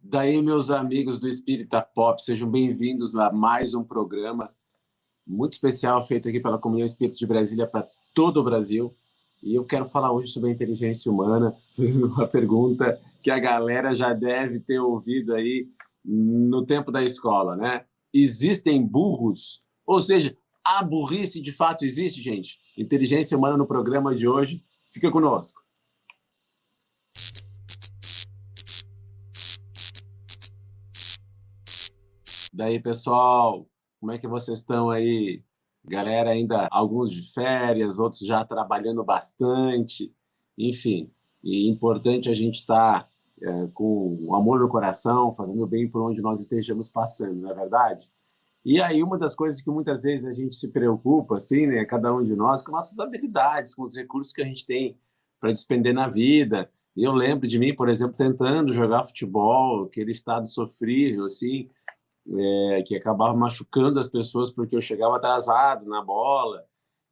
Daí, meus amigos do Espírita Pop, sejam bem-vindos a mais um programa muito especial feito aqui pela Comunhão Espírita de Brasília para todo o Brasil. E eu quero falar hoje sobre a inteligência humana, uma pergunta que a galera já deve ter ouvido aí no tempo da escola, né? Existem burros? Ou seja, a burrice de fato existe, gente? Inteligência humana no programa de hoje. Fica conosco. Daí, pessoal, como é que vocês estão aí? Galera ainda, alguns de férias, outros já trabalhando bastante, enfim. E é importante a gente estar com amor no coração, fazendo bem por onde nós estejamos passando, não é verdade? E aí uma das coisas que muitas vezes a gente se preocupa, assim, né, cada um de nós, com nossas habilidades, com os recursos que a gente tem para despender na vida. Eu lembro de mim, por exemplo, tentando jogar futebol, aquele estado sofrível, assim, que acabava machucando as pessoas porque eu chegava atrasado na bola,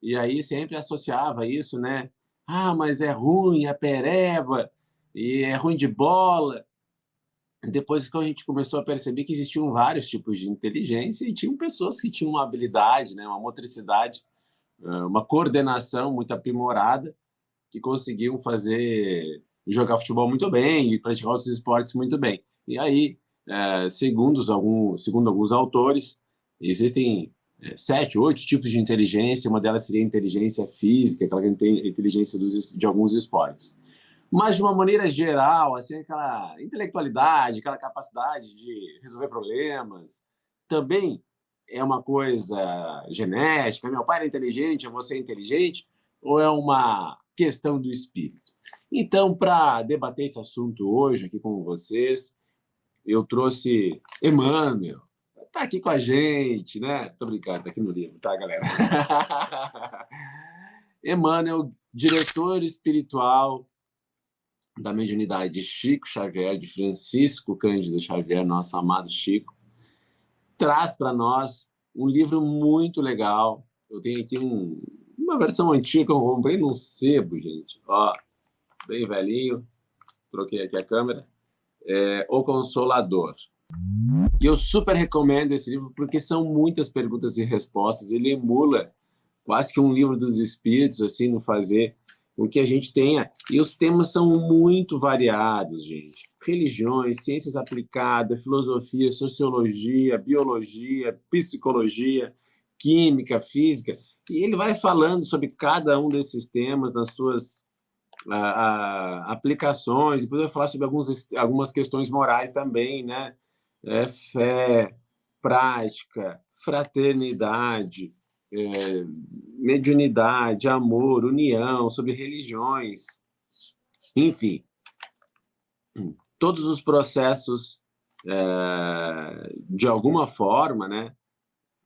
e aí sempre associava isso, né? Ah, mas é ruim, é pereba, e é ruim de bola. Depois que a gente começou a perceber que existiam vários tipos de inteligência e tinham pessoas que tinham uma habilidade, né, uma motricidade, uma coordenação muito aprimorada, que conseguiam jogar futebol muito bem e praticar outros esportes muito bem. E aí, segundo alguns autores, existem 7, 8 tipos de inteligência. Uma delas seria a inteligência física, aquela que tem inteligência de alguns esportes. Mas, de uma maneira geral, assim, aquela intelectualidade, aquela capacidade de resolver problemas, também é uma coisa genética. Meu pai era inteligente, você é inteligente, ou é uma questão do espírito? Então, para debater esse assunto hoje aqui com vocês, eu trouxe Emmanuel. Está aqui com a gente, né? Tô brincando, está aqui no livro, tá, galera? Emmanuel, diretor espiritual da mediunidade de Chico Xavier, de Francisco Cândido Xavier, nosso amado Chico, traz para nós um livro muito legal. Eu tenho aqui uma versão antiga que eu comprei num sebo, gente. Ó, bem velhinho. Troquei aqui a câmera. O Consolador. E eu super recomendo esse livro porque são muitas perguntas e respostas. Ele emula quase que um livro dos espíritos, assim, no fazer com que a gente tenha. E os temas são muito variados, gente. Religiões, ciências aplicadas, filosofia, sociologia, biologia, psicologia, química, física. E ele vai falando sobre cada um desses temas nas suas aplicações. Depois vai falar sobre algumas questões morais também, né? Fé, prática, fraternidade, mediunidade, amor, união, sobre religiões, enfim, todos os processos, de alguma forma, né,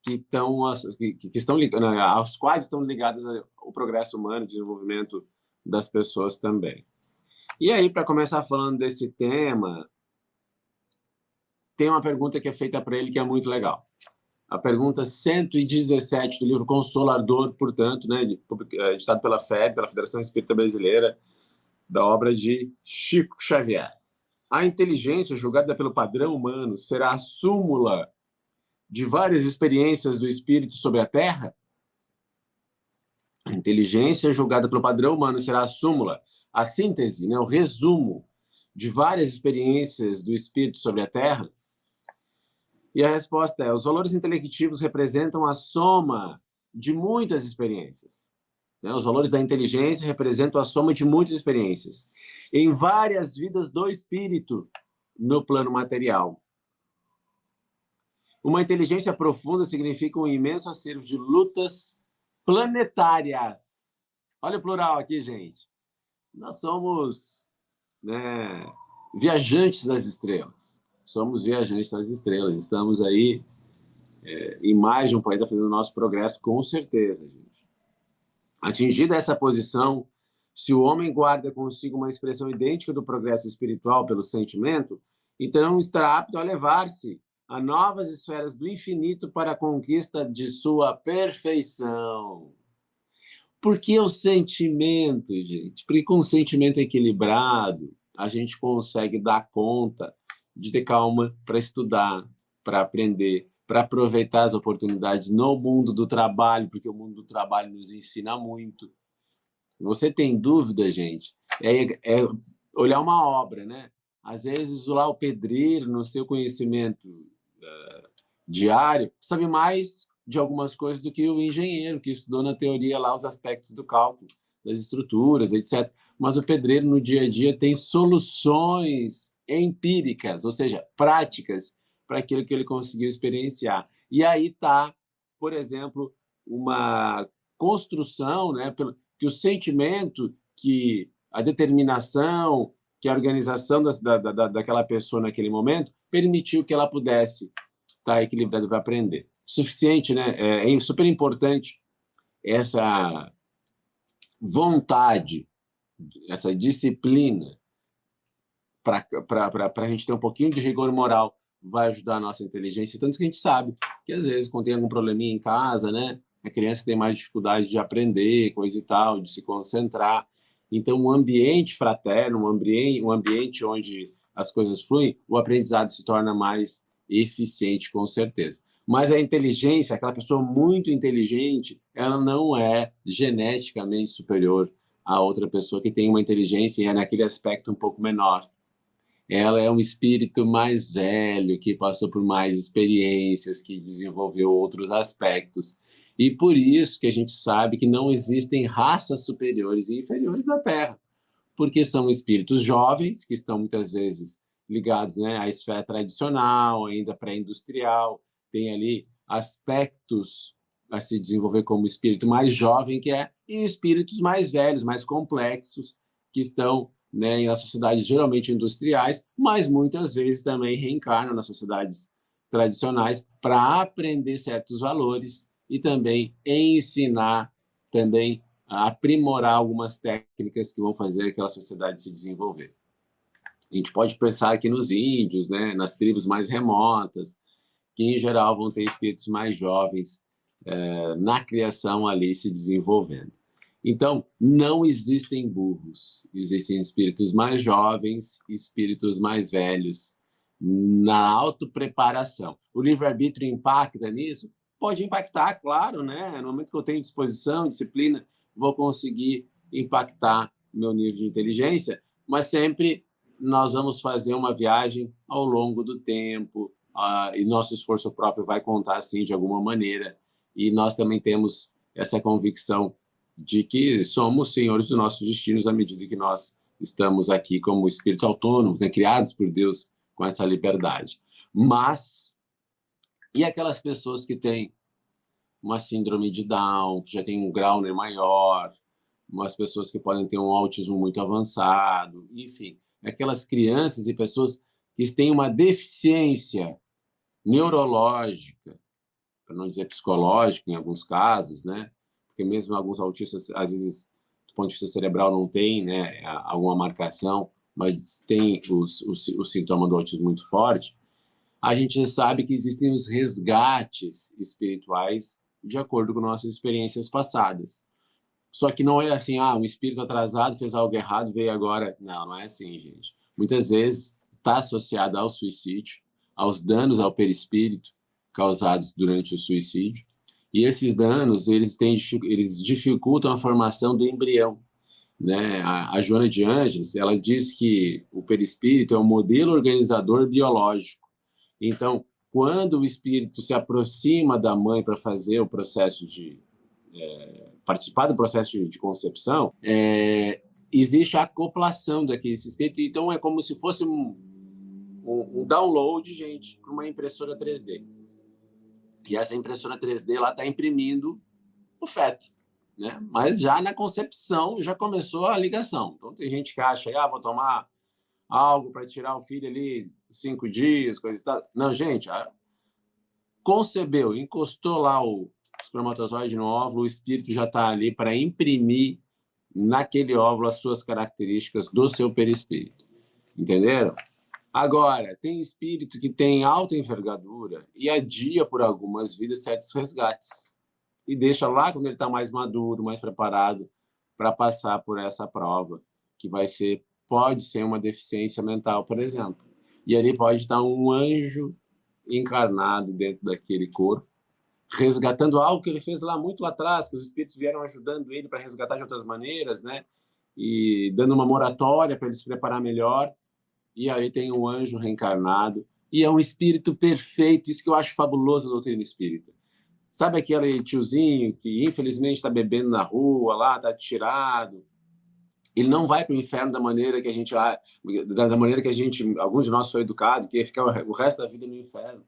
que estão aos quais estão ligados ao progresso humano, desenvolvimento das pessoas também. E aí, para começar falando desse tema, tem uma pergunta que é feita para ele que é muito legal. A pergunta 117 do livro Consolador, portanto, né, editado pela FEB, pela Federação Espírita Brasileira, da obra de Chico Xavier. A inteligência julgada pelo padrão humano será a súmula de várias experiências do espírito sobre a Terra? A inteligência julgada pelo padrão humano será a súmula, a síntese, né, o resumo de várias experiências do espírito sobre a Terra? E a resposta é: os valores intelectivos representam a soma de muitas experiências. Os valores da inteligência representam a soma de muitas experiências em várias vidas do espírito no plano material. Uma inteligência profunda significa um imenso acervo de lutas planetárias. Olha o plural aqui, gente. Nós somos, né, viajantes das estrelas. Somos viajantes das estrelas. Estamos aí em mais de um planeta fazendo o nosso progresso, com certeza, gente. Atingida essa posição, se o homem guarda consigo uma expressão idêntica do progresso espiritual pelo sentimento, então estará apto a levar-se a novas esferas do infinito para a conquista de sua perfeição. Por que o sentimento, gente? Porque com o sentimento equilibrado, a gente consegue dar conta de ter calma para estudar, para aprender, para aproveitar as oportunidades no mundo do trabalho, porque o mundo do trabalho nos ensina muito. Você tem dúvida, gente? É olhar uma obra, né? Às vezes, lá o pedreiro, no seu conhecimento diário, sabe mais de algumas coisas do que o engenheiro, que estudou na teoria lá os aspectos do cálculo, das estruturas, etc. Mas o pedreiro, no dia a dia, tem soluções empíricas, ou seja, práticas, para aquilo que ele conseguiu experienciar. E aí está, por exemplo, uma construção, né, que o sentimento, que a determinação, que a organização daquela pessoa naquele momento permitiu que ela pudesse estar equilibrada para aprender. Suficiente, né? É super importante essa vontade, essa disciplina para a gente ter um pouquinho de rigor moral, vai ajudar a nossa inteligência. Tanto que a gente sabe que, às vezes, quando tem algum probleminha em casa, né, a criança tem mais dificuldade de aprender, coisa e tal, de se concentrar. Então, um ambiente fraterno, um ambiente onde as coisas fluem, o aprendizado se torna mais eficiente, com certeza. Mas a inteligência, aquela pessoa muito inteligente, ela não é geneticamente superior a outra pessoa que tem uma inteligência e é naquele aspecto um pouco menor. Ela é um espírito mais velho, que passou por mais experiências, que desenvolveu outros aspectos. E por isso que a gente sabe que não existem raças superiores e inferiores na Terra, porque são espíritos jovens, que estão muitas vezes ligados, né, à esfera tradicional, ainda pré-industrial, tem ali aspectos a se desenvolver como espírito mais jovem que é, e espíritos mais velhos, mais complexos, que estão, né, nas sociedades geralmente industriais, mas muitas vezes também reencarnam nas sociedades tradicionais para aprender certos valores e também ensinar, também a aprimorar algumas técnicas que vão fazer aquela sociedade se desenvolver. A gente pode pensar aqui nos índios, né, nas tribos mais remotas, que em geral vão ter espíritos mais jovens na criação ali se desenvolvendo. Então, não existem burros, existem espíritos mais jovens, espíritos mais velhos, na autopreparação. O livre-arbítrio impacta nisso? Pode impactar, claro, né? No momento que eu tenho disposição, disciplina, vou conseguir impactar meu nível de inteligência, mas sempre nós vamos fazer uma viagem ao longo do tempo, e nosso esforço próprio vai contar, assim, de alguma maneira, e nós também temos essa convicção de que somos senhores dos nossos destinos à medida que nós estamos aqui como espíritos autônomos, né, criados por Deus com essa liberdade. Mas, e aquelas pessoas que têm uma síndrome de Down, que já tem um grau, né, maior, umas pessoas que podem ter um autismo muito avançado, enfim, aquelas crianças e pessoas que têm uma deficiência neurológica, para não dizer psicológica em alguns casos, né? Porque mesmo alguns autistas, às vezes, do ponto de vista cerebral, não tem, né, alguma marcação, mas tem o sintoma do autismo muito forte. A gente sabe que existem os resgates espirituais de acordo com nossas experiências passadas. Só que não é assim, um espírito atrasado fez algo errado, veio agora. Não, não é assim, gente. Muitas vezes está associado ao suicídio, aos danos ao perispírito causados durante o suicídio. E esses danos, eles dificultam a formação do embrião, né? A Joana de Ângeles, ela diz que o perispírito é um modelo organizador biológico. Então, quando o espírito se aproxima da mãe para fazer o processo de participar do processo de concepção, existe a acoplação daquele espírito. Então, é como se fosse um download, gente, para uma impressora 3D. E essa impressora 3D lá está imprimindo o feto, né? Mas já na concepção já começou a ligação. Então, tem gente que acha, vou tomar algo para tirar o filho ali 5 dias, coisa e tal. Não, gente, concebeu, encostou lá o espermatozoide no óvulo, o espírito já está ali para imprimir naquele óvulo as suas características do seu perispírito. Entenderam? Agora, tem espírito que tem alta envergadura e adia por algumas vidas certos resgates. E deixa lá quando ele está mais maduro, mais preparado para passar por essa prova, que pode ser uma deficiência mental, por exemplo. e ali pode estar um anjo encarnado dentro daquele corpo, resgatando algo que ele fez muito lá atrás, que os espíritos vieram ajudando ele para resgatar de outras maneiras, né? E dando uma moratória para ele se preparar melhor. E aí tem um anjo reencarnado, e é um espírito perfeito, isso que eu acho fabuloso da doutrina espírita. Sabe aquele tiozinho que infelizmente está bebendo na rua, lá, está tirado? Ele não vai para o inferno da maneira que a gente, alguns de nós foi educado, que ia ficar o resto da vida no inferno.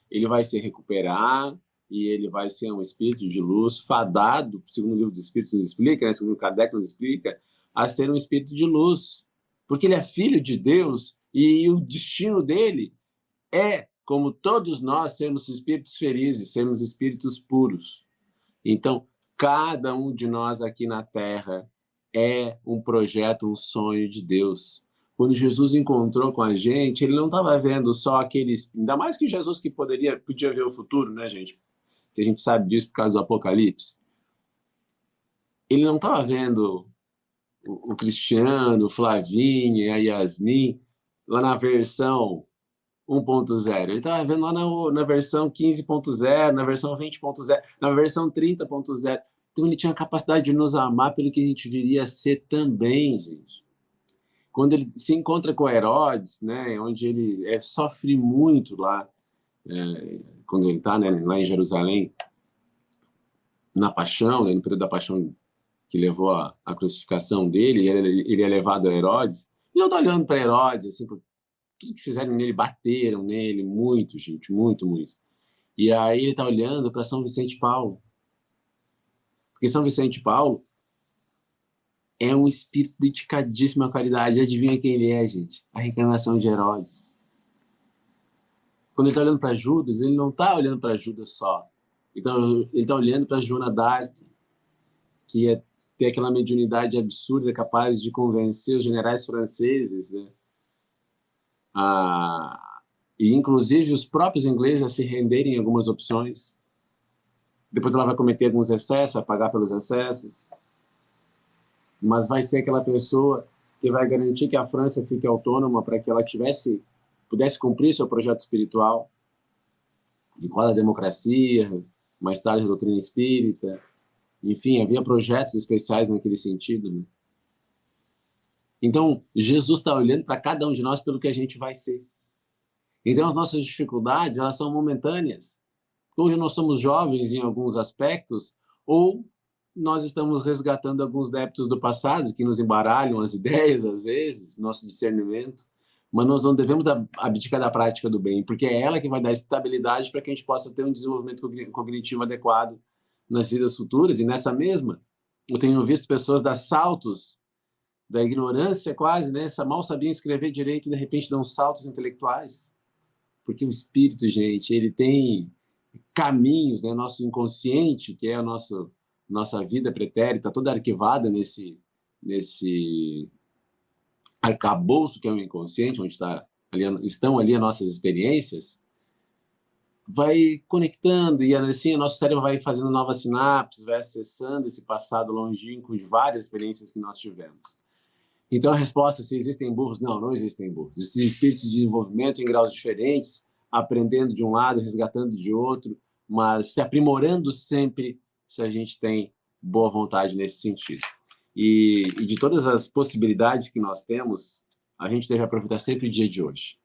Ele vai se recuperar e ele vai ser um espírito de luz fadado, segundo o livro dos Espíritos nos explica, né, segundo Kardec nos explica, a ser um espírito de luz, porque ele é filho de Deus e o destino dele é, como todos nós, sermos espíritos felizes, sermos espíritos puros. Então, cada um de nós aqui na Terra é um projeto, um sonho de Deus. Quando Jesus encontrou com a gente, ele não estava vendo só aqueles... Ainda mais que Jesus que podia ver o futuro, né, gente? Que a gente sabe disso por causa do Apocalipse. Ele não estava vendo o Cristiano, o Flavinho, a Yasmin, lá na versão 1.0. Ele estava vendo lá na versão 15.0, na versão 20.0, na versão 30.0. Então ele tinha a capacidade de nos amar pelo que a gente viria a ser também, gente. Quando ele se encontra com Herodes, né, onde ele sofre muito lá, quando ele está, né, lá em Jerusalém, na paixão, né, no período da paixão que levou à crucificação dele, ele é levado a Herodes, ele não está olhando para Herodes, assim, por tudo que fizeram nele, bateram nele, muito, gente, muito, muito. E aí ele está olhando para São Vicente Paulo, porque São Vicente Paulo é um espírito dedicadíssimo à caridade. Adivinha quem ele é, gente? A reencarnação de Herodes. Quando ele está olhando para Judas, ele não está olhando para Judas só. Então, ele está olhando para Joana d'Arc, que é ter aquela mediunidade absurda, capaz de convencer os generais franceses, né? E inclusive os próprios ingleses a se renderem em algumas opções. Depois ela vai cometer alguns excessos, vai pagar pelos excessos, mas vai ser aquela pessoa que vai garantir que a França fique autônoma para que ela pudesse cumprir seu projeto espiritual, vinculado à democracia, mais tarde à doutrina espírita. Enfim, havia projetos especiais naquele sentido, né? Então, Jesus está olhando para cada um de nós pelo que a gente vai ser. Então, as nossas dificuldades, elas são momentâneas. Hoje nós somos jovens em alguns aspectos, ou nós estamos resgatando alguns débitos do passado que nos embaralham as ideias, às vezes, nosso discernimento, mas nós não devemos abdicar da prática do bem, porque é ela que vai dar estabilidade para que a gente possa ter um desenvolvimento cognitivo adequado nas vidas futuras. E nessa mesma, eu tenho visto pessoas dar saltos da ignorância quase, né? Mal sabiam escrever direito e de repente dão saltos intelectuais, porque o espírito, gente, ele tem caminhos, né? Nosso inconsciente, que é a nossa vida pretérita, toda arquivada nesse arcabouço que é o inconsciente, onde estão ali as nossas experiências, vai conectando e assim o nosso cérebro vai fazendo novas sinapses, vai acessando esse passado longínquo de várias experiências que nós tivemos. Então, a resposta, se existem burros, não existem burros. Existem espíritos de desenvolvimento em graus diferentes, aprendendo de um lado, resgatando de outro, mas se aprimorando sempre se a gente tem boa vontade nesse sentido. E de todas as possibilidades que nós temos, a gente deve aproveitar sempre o dia de hoje.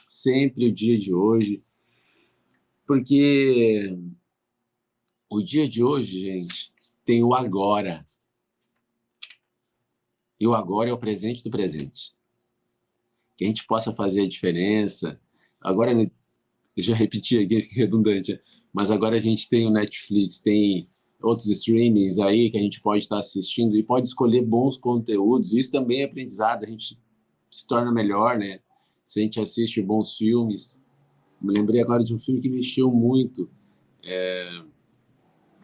Sempre o dia de hoje, porque o dia de hoje, gente, tem o agora. E o agora é o presente do presente. Que a gente possa fazer a diferença. Agora, deixa eu repetir aqui, redundante, mas agora a gente tem o Netflix, tem outros streamings aí que a gente pode estar assistindo e pode escolher bons conteúdos. Isso também é aprendizado, a gente se torna melhor, né? Se a gente assiste bons filmes. Me lembrei agora de um filme que mexeu muito.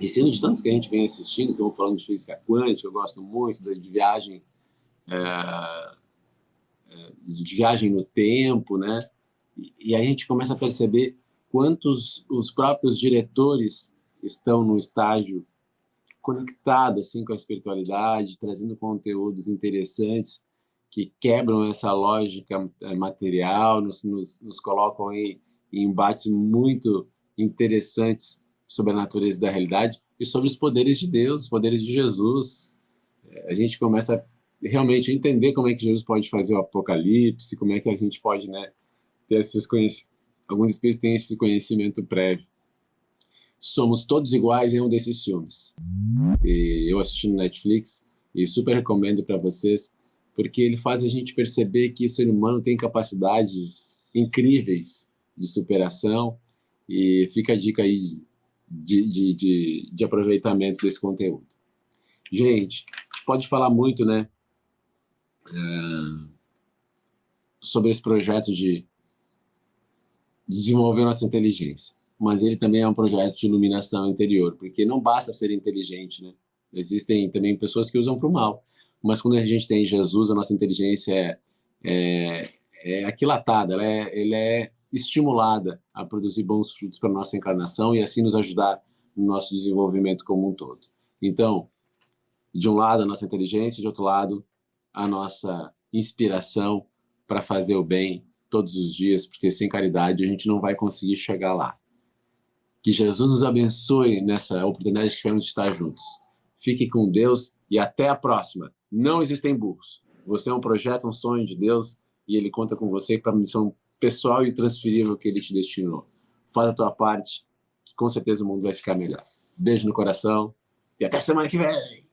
Esse ano de tantos que a gente vem assistindo, que eu vou falando de física quântica, eu gosto muito de viagem no tempo, né? E aí a gente começa a perceber quantos os próprios diretores estão no estágio conectado assim com a espiritualidade, trazendo conteúdos interessantes que quebram essa lógica material, nos colocam em embates muito interessantes sobre a natureza da realidade e sobre os poderes de Deus, os poderes de Jesus. A gente começa a realmente entender como é que Jesus pode fazer o apocalipse, como é que a gente pode, né, ter esses conhecimentos. Alguns espíritos têm esse conhecimento prévio. Somos todos iguais em um desses filmes. E eu assisti no Netflix e super recomendo para vocês, porque ele faz a gente perceber que o ser humano tem capacidades incríveis de superação, e fica a dica aí de aproveitamento desse conteúdo. Gente, a gente pode falar muito, né, sobre esse projeto de desenvolver nossa inteligência, mas ele também é um projeto de iluminação interior, porque não basta ser inteligente, né? Existem também pessoas que usam para o mal, mas quando a gente tem Jesus, a nossa inteligência é aquilatada, ela é estimulada a produzir bons frutos para a nossa encarnação e assim nos ajudar no nosso desenvolvimento como um todo. Então, de um lado a nossa inteligência, de outro lado a nossa inspiração para fazer o bem todos os dias, porque sem caridade a gente não vai conseguir chegar lá. Que Jesus nos abençoe nessa oportunidade que tivemos de estar juntos. Fique com Deus e até a próxima. Não existem burros. Você é um projeto, um sonho de Deus, e Ele conta com você para a missão pessoal e transferível que Ele te destinou. Faz a tua parte, que com certeza o mundo vai ficar melhor. Beijo no coração e até semana que vem!